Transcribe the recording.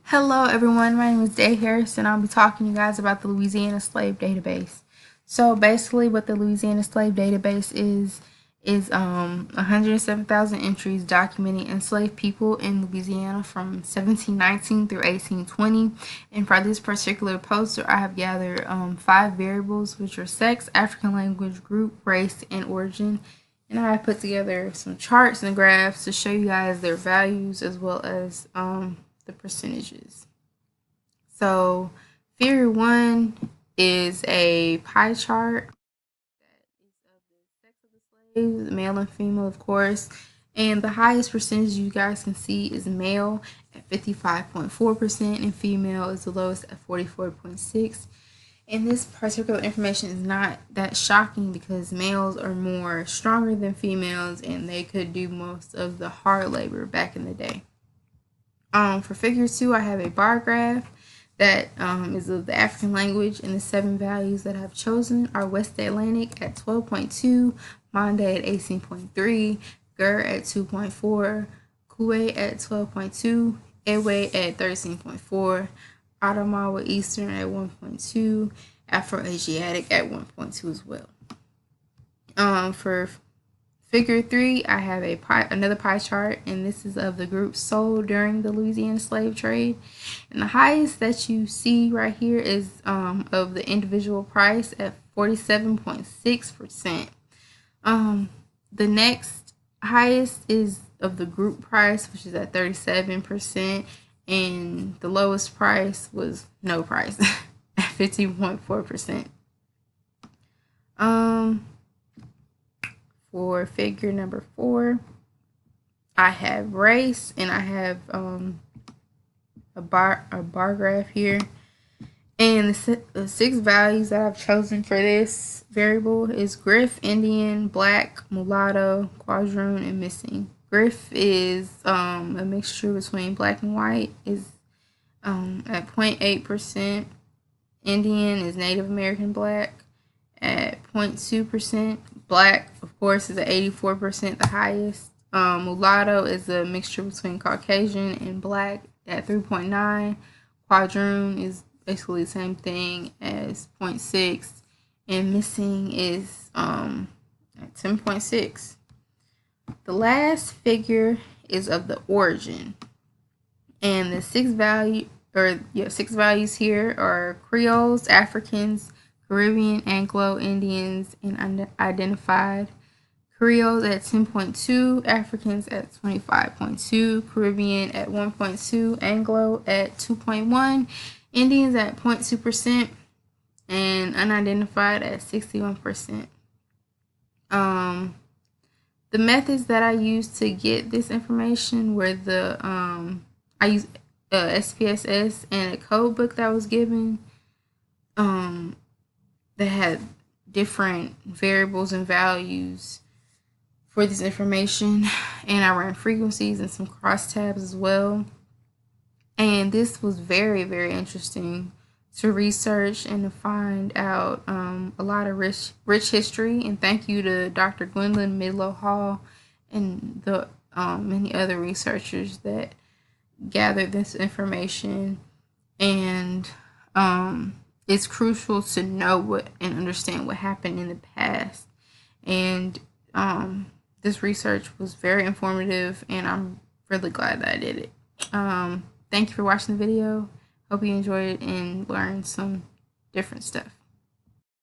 Hello everyone, my name is Day Harris and I'll be talking to you guys about the Louisiana Slave Database. So basically what the Louisiana Slave Database is 107,000 entries documenting enslaved people in Louisiana from 1719 through 1820. And for this particular poster, I have gathered 5 variables, which are sex, African language, group, race, and origin. And I have put together some charts and graphs to show you guys their values as well as the percentages. So figure 1 is a pie chart that is of the sex of the slaves, male and female, of course. And the highest percentage you guys can see is male at 55.4%, and female is the lowest at 44.6%. And this particular information is not that shocking because males are more stronger than females and they could do most of the hard labor back in the day. For figure 2, I have a bar graph that is of the African language, and the 7 values that I've chosen are West Atlantic at 12.2, Mande at 18.3, Gur at 2.4, Kuwait at 12.2, Ewe at 13.4, Adamawa Eastern at 1.2, Afro-Asiatic at 1.2 as well. For figure 3, I have another pie chart, and this is of the group sold during the Louisiana slave trade. And the highest that you see right here is of the individual price at 47.6%. The next highest is of the group price, which is at 37%, and the lowest price was no price at 50.4%. For figure number 4, I have race, and I have a bar graph here. And the 6 values that I've chosen for this variable is Griff, Indian, Black, Mulatto, Quadroon, and Missing. Griff is a mixture between Black and White, is at 0.8%. Indian is Native American Black at 0.2%. Black, of course, is at 84%, the highest. Mulatto is a mixture between Caucasian and Black at 3.9. Quadroon is basically the same thing as 0.6. And Missing is at 10.6. The last figure is of the origin. And the 6 values here are Creoles, Africans, Caribbean, Anglo, Indians, and unidentified. Creoles at 10.2, Africans at 25.2, Caribbean at 1.2, Anglo at 2.1, Indians at 0.2%, and unidentified at 61%. The methods that I used to get this information were I used SPSS and a code book that was given that had different variables and values for this information, and I ran frequencies and some crosstabs as well. And this was very, very interesting to research and to find out a lot of rich history. And thank you to Dr. Gwendolyn Midlow Hall and the many other researchers that gathered this information. And it's crucial to know what and understand what happened in the past. And this research was very informative, and I'm really glad that I did it. Thank you for watching the video. Hope you enjoyed it and learned some different stuff.